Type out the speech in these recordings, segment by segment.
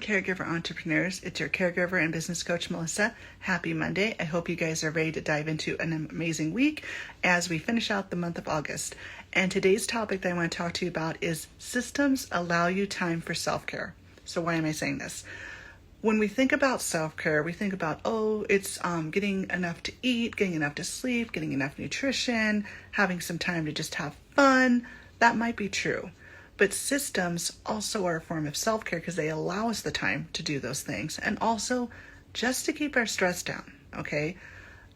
Caregiver entrepreneurs, it's your caregiver and business coach Melissa. Happy Monday. I hope you guys are ready to dive into an amazing week as we finish out the month of August. And today's topic that I want to talk to you about is systems allow you time for self-care. So why am I saying this? When we think about self-care, we think about, it's getting enough to eat, getting enough to sleep, getting enough nutrition, having some time to just have fun. That might be true. But systems also are a form of self-care because they allow us the time to do those things and also just to keep our stress down, okay?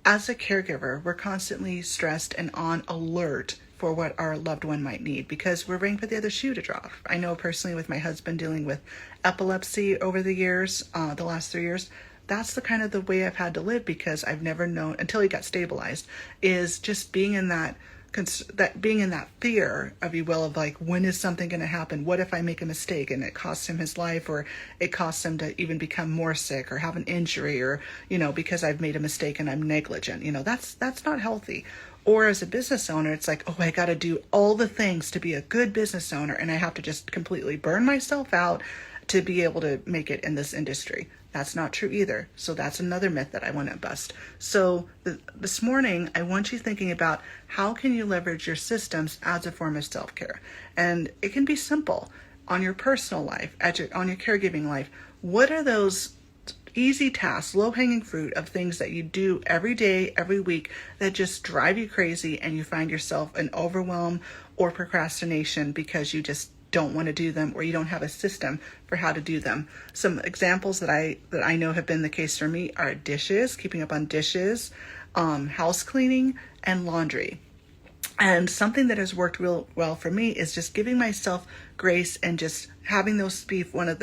As a caregiver, we're constantly stressed and on alert for what our loved one might need because we're waiting for the other shoe to drop. I know personally with my husband dealing with epilepsy over the years, the last 3 years, that's the kind of the way I've had to live because I've never known, until he got stabilized, is just being in that fear, if you will, of like, when is something going to happen? What if I make a mistake and it costs him his life, or it costs him to even become more sick or have an injury, or, because I've made a mistake and I'm negligent, that's not healthy. Or as a business owner, it's like, I got to do all the things to be a good business owner and I have to just completely burn myself out to be able to make it in this industry. That's not true either. So that's another myth that I want to bust. So this morning, I want you thinking about how can you leverage your systems as a form of self-care. And it can be simple on your personal life, on your caregiving life. What are those easy tasks, low-hanging fruit of things that you do every day, every week that just drive you crazy and you find yourself in overwhelm or procrastination because you just don't want to do them or you don't have a system for how to do them. Some examples that I know have been the case for me are dishes, keeping up on dishes, house cleaning, and laundry. And something that has worked real well for me is just giving myself grace and just having those be one of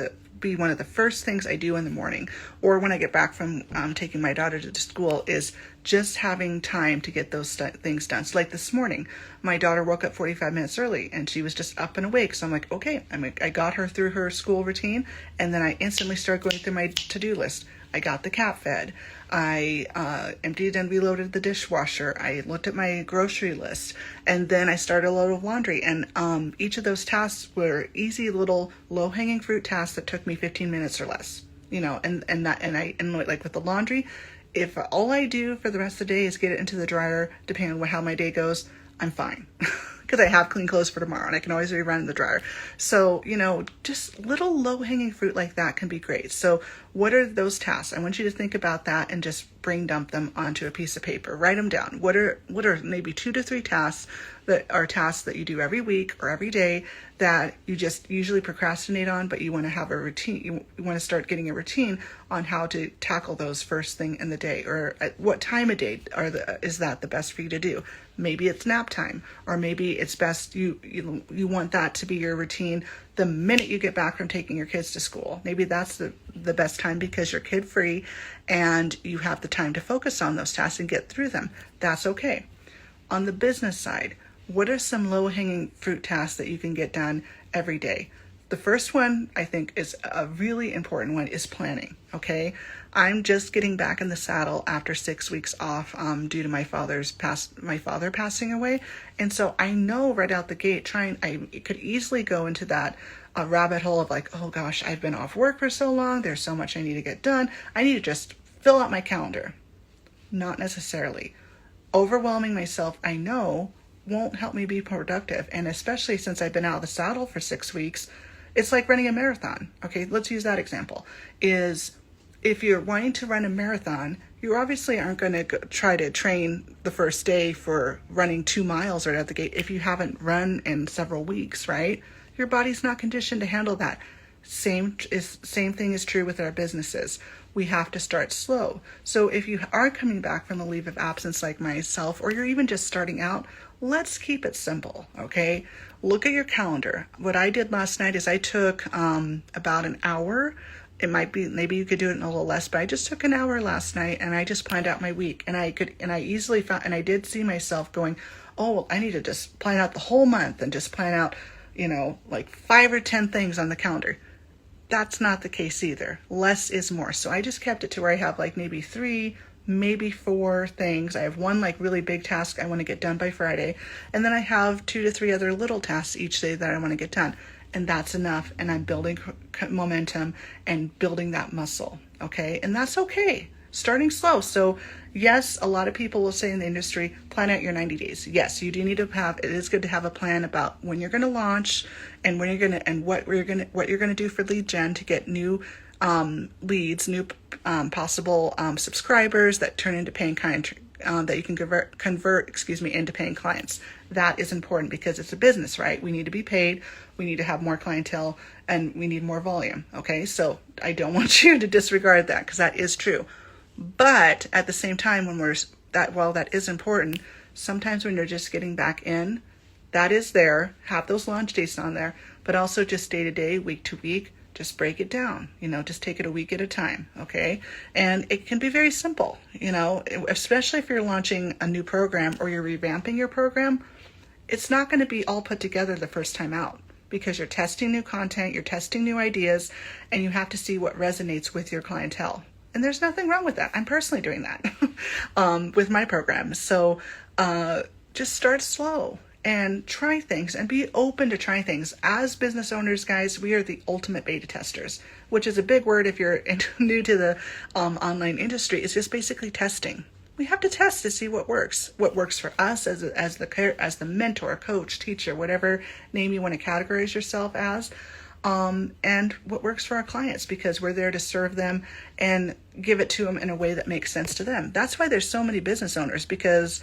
the first things I do in the morning, or when I get back from taking my daughter to school, is just having time to get those things done. So like this morning, my daughter woke up 45 minutes early and she was just up and awake. So I'm like, okay, I got her through her school routine, and then I instantly started going through my to-do list. I got the cat fed. I emptied and reloaded the dishwasher. I looked at my grocery list, and then I started a load of laundry. And each of those tasks were easy little low-hanging fruit tasks that took me 15 minutes or less. And like with the laundry, if all I do for the rest of the day is get it into the dryer, depending on how my day goes, I'm fine. Because I have clean clothes for tomorrow and I can always rerun in the dryer. So, just little low-hanging fruit like that can be great. So what are those tasks? I want you to think about that and just brain dump them onto a piece of paper. Write them down. What are maybe 2 to 3 tasks that are tasks that you do every week or every day that you just usually procrastinate on, but you want to have a routine. You want to start getting a routine on how to tackle those first thing in the day, or at what time of day is that the best for you to do? Maybe it's nap time, or maybe it's best you want that to be your routine the minute you get back from taking your kids to school. Maybe that's the best time because you're kid free and you have the time to focus on those tasks and get through them. That's okay. On the business side, what are some low-hanging fruit tasks that you can get done every day? The first one, I think, is a really important one, is planning, okay? I'm just getting back in the saddle after 6 weeks off due to my father passing away. And so I know right out the gate, I could easily go into that rabbit hole of like, oh gosh, I've been off work for so long. There's so much I need to get done. I need to just fill out my calendar. Not necessarily. Overwhelming myself, I know, won't help me be productive. And especially since I've been out of the saddle for 6 weeks, it's like running a marathon. Okay, let's use that example. Is if you're wanting to run a marathon, you obviously aren't going to try to train the first day for running 2 miles right out the gate if you haven't run in several weeks, right? Your body's not conditioned to handle that. Same thing is true with our businesses. We have to start slow. So if you are coming back from a leave of absence like myself, or you're even just starting out, let's keep it simple, okay? Look at your calendar. What I did last night is I took about an hour. It might be, maybe you could do it in a little less, but I just took an hour last night and I just planned out my week. And I easily found, and I did see myself going, oh, well, I need to just plan out the whole month and just plan out, like 5 or 10 things on the calendar. That's not the case either. Less is more. So I just kept it to where I have like maybe 3, maybe 4 things. I have one like really big task I want to get done by Friday. And then I have 2 to 3 other little tasks each day that I want to get done. and that's enough. And I'm building momentum and building that muscle. Okay. And that's okay. Starting slow. So yes, a lot of people will say in the industry, plan out your 90 days. Yes, you do need to have, it is good to have a plan about when you're going to launch and when you're going to, and what you're going to do for lead gen to get new leads, new possible subscribers that turn into paying clients, that you can convert into paying clients. That is important because it's a business, right? We need to be paid. We need to have more clientele and we need more volume. Okay. So I don't want you to disregard that because that is true. But at the same time, while that is important, sometimes when you're just getting back in, that is there, have those launch dates on there, but also just day to day, week to week, just break it down, just take it a week at a time. Okay. And it can be very simple, especially if you're launching a new program or you're revamping your program. It's not going to be all put together the first time out because you're testing new content, you're testing new ideas, and you have to see what resonates with your clientele. And there's nothing wrong with that. I'm personally doing that with my program. So just start slow and try things and be open to trying things. As business owners, guys, we are the ultimate beta testers, which is a big word if you're new to the online industry. It's just basically testing. We have to test to see what works for us as the mentor, coach, teacher, whatever name you want to categorize yourself as. And what works for our clients, because we're there to serve them and give it to them in a way that makes sense to them. That's why there's so many business owners, because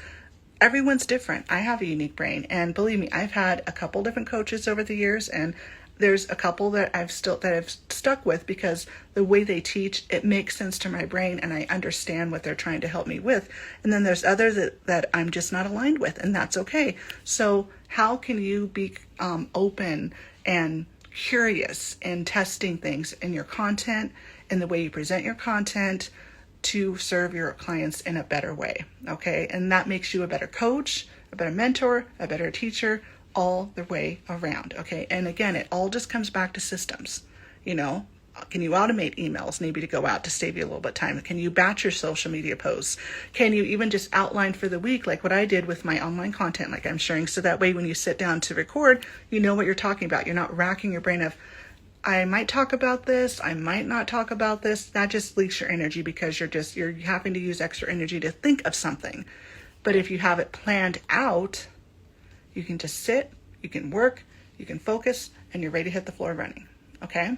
everyone's different. I have a unique brain, and believe me, I've had a couple different coaches over the years, and there's a couple that I've stuck with because the way they teach, it makes sense to my brain and I understand what they're trying to help me with. And then there's others that I'm just not aligned with, and that's okay. So how can you be open and curious in testing things in your content and the way you present your content to serve your clients in a better way? Okay. And that makes you a better coach, a better mentor, a better teacher, all the way around. Okay. And again, it all just comes back to systems. Can you automate emails maybe to go out to save you a little bit of time? Can you batch your social media posts? Can you even just outline for the week, like what I did with my online content, like I'm sharing, so that way when you sit down to record, you know what you're talking about. You're not racking your brain of, I might talk about this, I might not talk about this. That just leaks your energy because you're having to use extra energy to think of something. But if you have it planned out, you can just sit, you can work, you can focus, and you're ready to hit the floor running. Okay?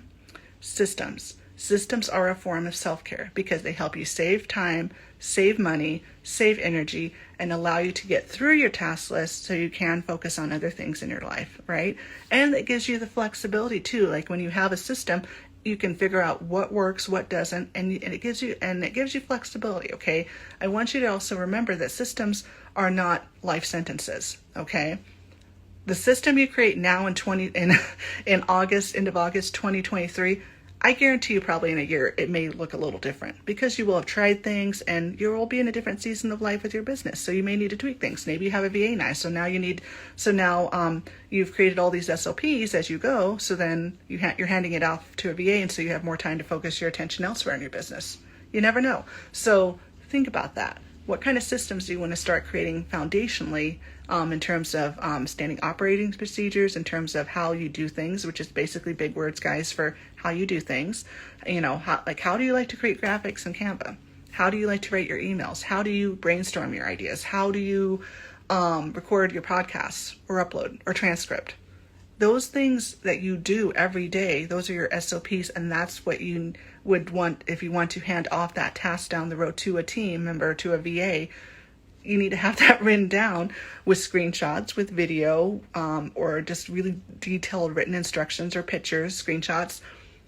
Systems. Systems are a form of self-care because they help you save time, save money, save energy, and allow you to get through your task list so you can focus on other things in your life, right? And it gives you the flexibility too. Like when you have a system, you can figure out what works, what doesn't, and it gives you flexibility. Okay. I want you to also remember that systems are not life sentences. Okay. The system you create now in August, end of August 2023, I guarantee you probably in a year it may look a little different because you will have tried things and you will be in a different season of life with your business. So you may need to tweak things. Maybe you have a VA now. So now you've created all these SOPs as you go. So then you're handing it off to a VA, and so you have more time to focus your attention elsewhere in your business. You never know. So think about that. What kind of systems do you want to start creating foundationally in terms of standing operating procedures, in terms of how you do things, which is basically big words, guys, for how you do things. How do you like to create graphics in Canva? How do you like to write your emails? How do you brainstorm your ideas? How do you record your podcasts or upload or transcript? Those things that you do every day, those are your SOPs, and that's what you would want if you want to hand off that task down the road to a team member, to a VA. You need to have that written down with screenshots, with video, or just really detailed written instructions or pictures, screenshots,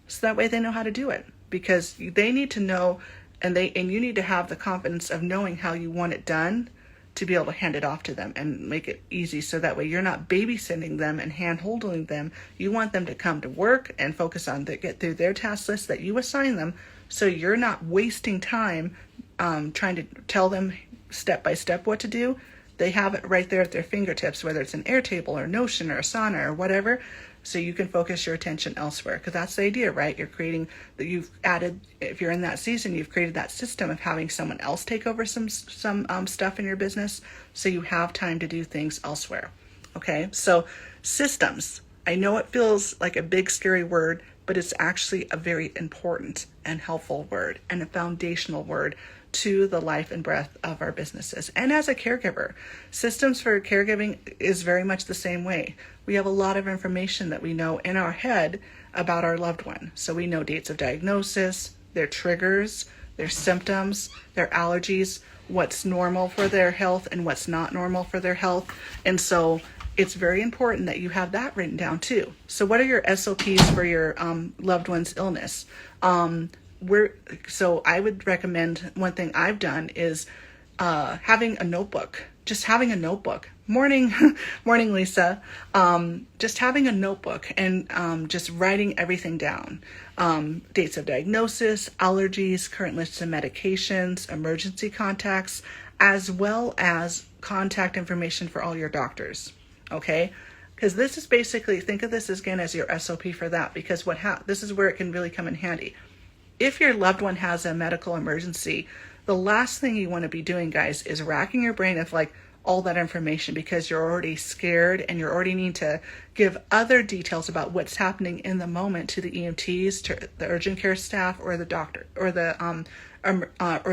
so that way they know how to do it, because they need to know, and you need to have the confidence of knowing how you want it done to be able to hand it off to them and make it easy, so that way you're not babysitting them and hand-holding them. You want them to come to work and focus on get through their task list that you assign them, so you're not wasting time trying to tell them step by step what to do. They have it right there at their fingertips, whether it's an Airtable or Notion or Asana or whatever, so you can focus your attention elsewhere. Because that's the idea, right? You're creating that. You've added, if you're in that season, you've created that system of having someone else take over some stuff in your business, so you have time to do things elsewhere. Okay, so systems. I know it feels like a big, scary word, but it's actually a very important and helpful word and a foundational word to the life and breath of our businesses. And as a caregiver, systems for caregiving is very much the same way. We have a lot of information that we know in our head about our loved one. So we know dates of diagnosis, their triggers, their symptoms, their allergies, what's normal for their health and what's not normal for their health. And so it's very important that you have that written down too. So what are your SOPs for your loved one's illness? So I would recommend, one thing I've done is having a notebook. Just having a notebook. Morning, morning, Lisa. Just having a notebook and just writing everything down. Dates of diagnosis, allergies, current lists of medications, emergency contacts, as well as contact information for all your doctors. Okay? Because this is basically, think of this again as your SOP for that, because this is where it can really come in handy. If your loved one has a medical emergency, the last thing you want to be doing, guys, is racking your brain of like all that information, because you're already scared and you already need to give other details about what's happening in the moment to the EMTs, to the urgent care staff, or the doctor, or the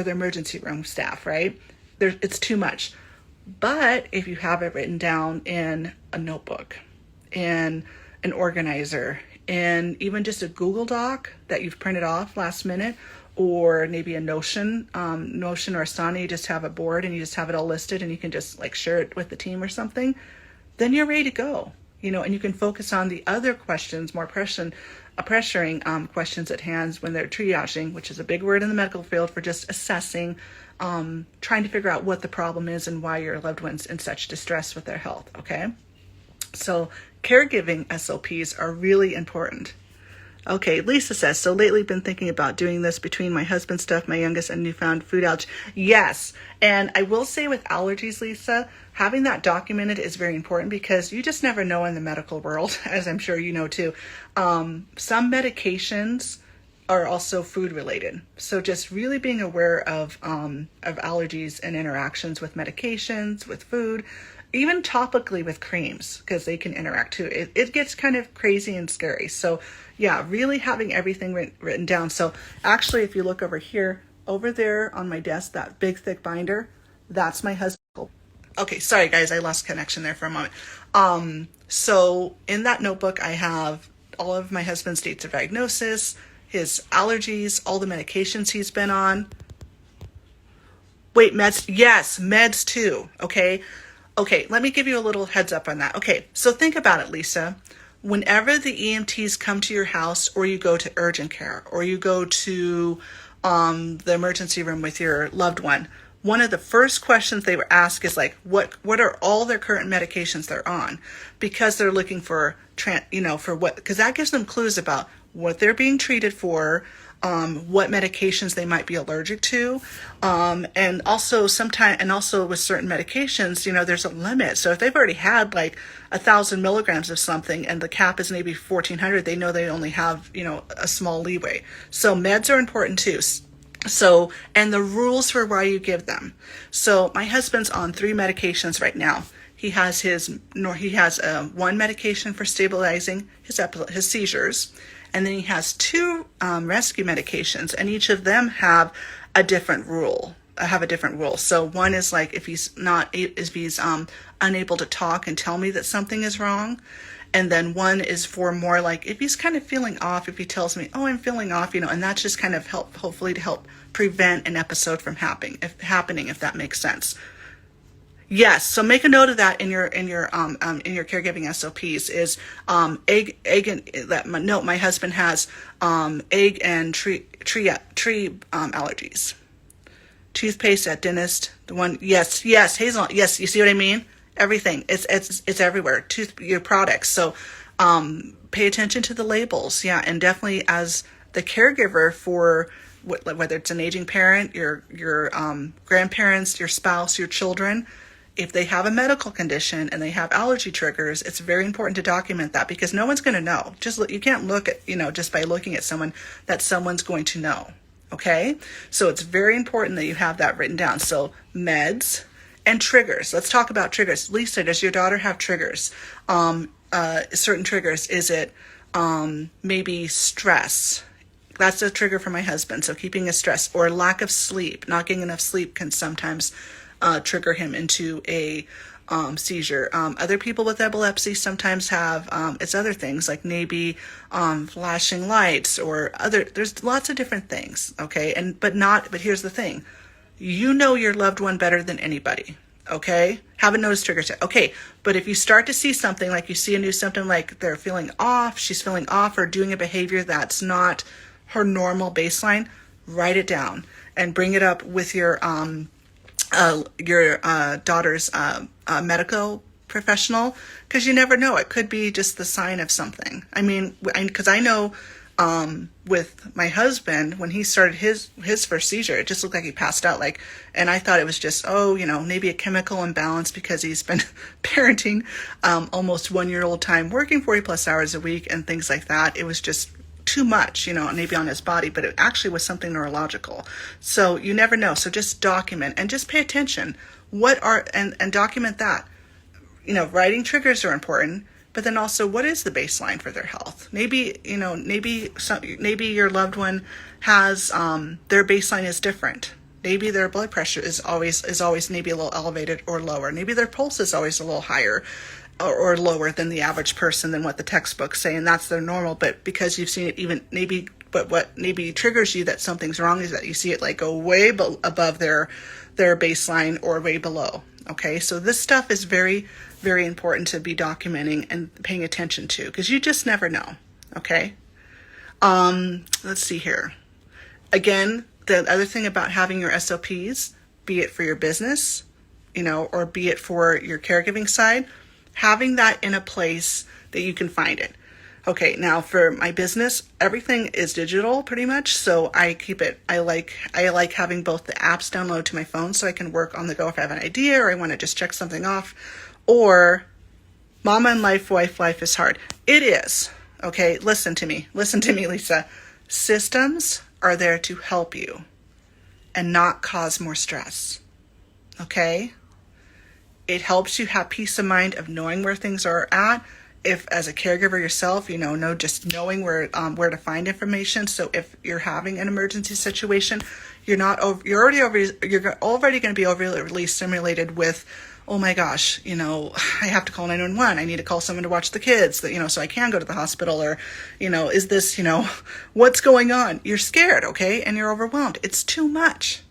emergency room staff, right? It's too much. But if you have it written down in a notebook, in an organizer, in even just a Google Doc that you've printed off last minute, or maybe a Notion or Asana, you just have a board and you just have it all listed and you can just like share it with the team or something, then you're ready to go, and you can focus on the other questions, more pressuring questions at hand when they're triaging, which is a big word in the medical field for just assessing, trying to figure out what the problem is and why your loved one's in such distress with their health, okay? So caregiving SOPs are really important. Okay, Lisa says, so lately been thinking about doing this between my husband's stuff, my youngest, and newfound food allergy. Yes, and I will say with allergies, Lisa, having that documented is very important, because you just never know in the medical world, as I'm sure you know too. Some medications are also food related. So just really being aware of allergies and interactions with medications, with food, even topically with creams, because they can interact too. It gets kind of crazy and scary. So yeah, really having everything written down. So actually, if you look over here, over there on my desk, that big thick binder, that's my husband. Okay, sorry guys, I lost connection there for a moment. So in that notebook, I have all of my husband's dates of diagnosis, his allergies, all the medications he's been on. Wait, meds? Yes, meds too, okay? Okay, let me give you a little heads up on that. Okay, so think about it, Lisa. Whenever the EMTs come to your house, or you go to urgent care, or you go to the emergency room with your loved one, one of the first questions they would ask is like, what are all their current medications they're on? Because they're looking for, for what, because that gives them clues about what they're being treated for, what medications they might be allergic to, and also with certain medications, there's a limit. So if they've already had like 1,000 milligrams of something and the cap is maybe 1,400, they know they only have a small leeway. So meds are important too. So, and the rules for why you give them. So my husband's on 3 medications right now. He has one medication for stabilizing his seizures. And then he has 2 rescue medications, and each of them have a different rule. So one is like if he's unable to talk and tell me that something is wrong. And then one is for more like if he's kind of feeling off, if he tells me, oh, I'm feeling off, and that's just kind of hopefully to help prevent an episode from happening, if that makes sense. Yes, so make a note of that in your caregiving SOPs. Is egg and note my husband has egg and tree allergies. Toothpaste at dentist, the one yes hazelnut, yes, you see what I mean? Everything, it's everywhere. Your products. So pay attention to the labels, yeah, and definitely as the caregiver for whether it's an aging parent, your grandparents, your spouse, your children. If they have a medical condition and they have allergy triggers, it's very important to document that, because no one's going to know. You can't look at, just by looking at someone that someone's going to know. Okay? So it's very important that you have that written down. So meds and triggers. Let's talk about triggers. Lisa, does your daughter have triggers? certain triggers. Is it maybe stress? That's a trigger for my husband. So keeping a stress or lack of sleep, not getting enough sleep can sometimes trigger him into a seizure. Other people with epilepsy sometimes have it's other things like maybe flashing lights or other. There's lots of different things. Okay, but here's the thing: you know your loved one better than anybody. Okay, haven't noticed triggers yet. Okay, but if you start to see something like you see a new symptom, like they're feeling off, she's feeling off, or doing a behavior that's not her normal baseline, write it down and bring it up with your daughter's medical professional, because you never know. It could be just the sign of something. I mean, because I know with my husband, when he started his first seizure, it just looked like he passed out. And I thought it was just, maybe a chemical imbalance because he's been parenting almost 1-year-old time, working 40 plus hours a week and things like that. It was just too much, maybe on his body, but it actually was something neurological. So you never know. So just document and just pay attention. And document that. Writing triggers are important, but then also what is the baseline for their health? Maybe your loved one has their baseline is different. Maybe their blood pressure is always maybe a little elevated or lower. Maybe their pulse is always a little higher or lower than the average person, than what the textbooks say, and that's their normal. But because you've seen it what maybe triggers you that something's wrong is that you see it go way above their baseline or way below. Okay, so this stuff is very, very important to be documenting and paying attention to, because you just never know. Okay, let's see here. Again, the other thing about having your SOPs, be it for your business, or be it for your caregiving side, having that in a place that you can find it. Okay, now for my business, everything is digital pretty much, so I keep it. I like having both the apps downloaded to my phone so I can work on the go if I have an idea or I want to just check something off. Or Mama and Life, Life is hard. It is. Okay, listen to me, Lisa. Systems are there to help you and not cause more stress. Okay? It helps you have peace of mind of knowing where things are at. If as a caregiver yourself, just knowing where to find information. So if you're having an emergency situation, you're already going to be overly stimulated with, oh my gosh, I have to call 911. I need to call someone to watch the kids, so I can go to the hospital, or, is this, what's going on? You're scared, okay? And you're overwhelmed. It's too much.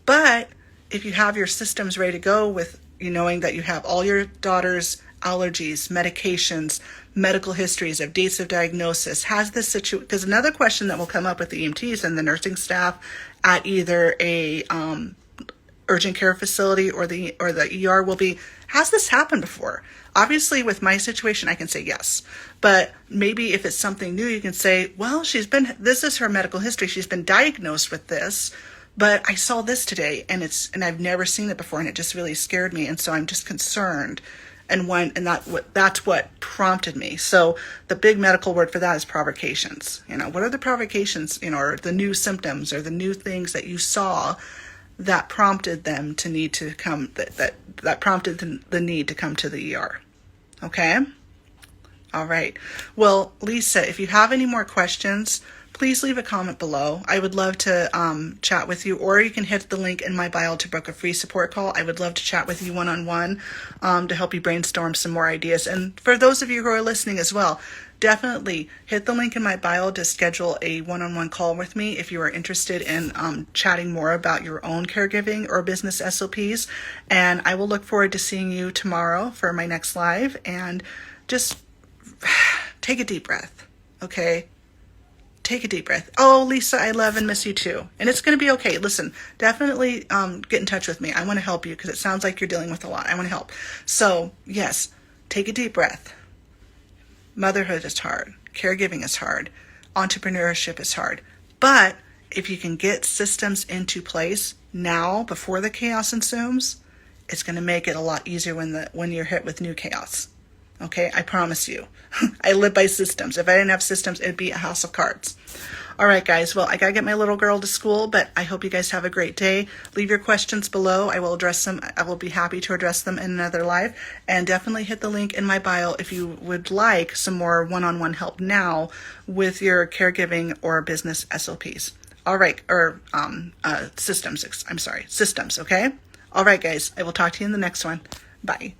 But if you have your systems ready to go with knowing that you have all your daughter's allergies, medications, medical histories of dates of diagnosis, has this situation, because another question that will come up with the EMTs and the nursing staff at either a urgent care facility or the ER will be, has this happened before? Obviously, with my situation, I can say yes. But maybe if it's something new, you can say, well, this is her medical history. She's been diagnosed with this, but I saw this today and I've never seen it before and it just really scared me. And so I'm just concerned. That's what prompted me. So the big medical word for that is provocations. What are the provocations, or the new symptoms or the new things that you saw that prompted them to need to come, that prompted the need to come to the ER. Okay? All right. Well, Lisa, if you have any more questions, please leave a comment below. I would love to chat with you, or you can hit the link in my bio to book a free support call. I would love to chat with you one-on-one to help you brainstorm some more ideas. And for those of you who are listening as well, definitely hit the link in my bio to schedule a one-on-one call with me if you are interested in chatting more about your own caregiving or business SOPs. And I will look forward to seeing you tomorrow for my next live. And just take a deep breath, okay? Take a deep breath. Oh, Lisa, I love and miss you too. And it's going to be okay. Listen, definitely get in touch with me. I want to help you because it sounds like you're dealing with a lot. I want to help. So, yes, take a deep breath. Motherhood is hard. Caregiving is hard. Entrepreneurship is hard. But if you can get systems into place now before the chaos ensues, it's going to make it a lot easier when you're hit with new chaos. Okay, I promise you. I live by systems. If I didn't have systems, it'd be a house of cards. All right, guys. Well, I got to get my little girl to school, but I hope you guys have a great day. Leave your questions below. I will address them. I will be happy to address them in another live. And definitely hit the link in my bio if you would like some more one-on-one help now with your caregiving or business SOPs. All right, or systems. I'm sorry, systems, okay? All right, guys. I will talk to you in the next one. Bye.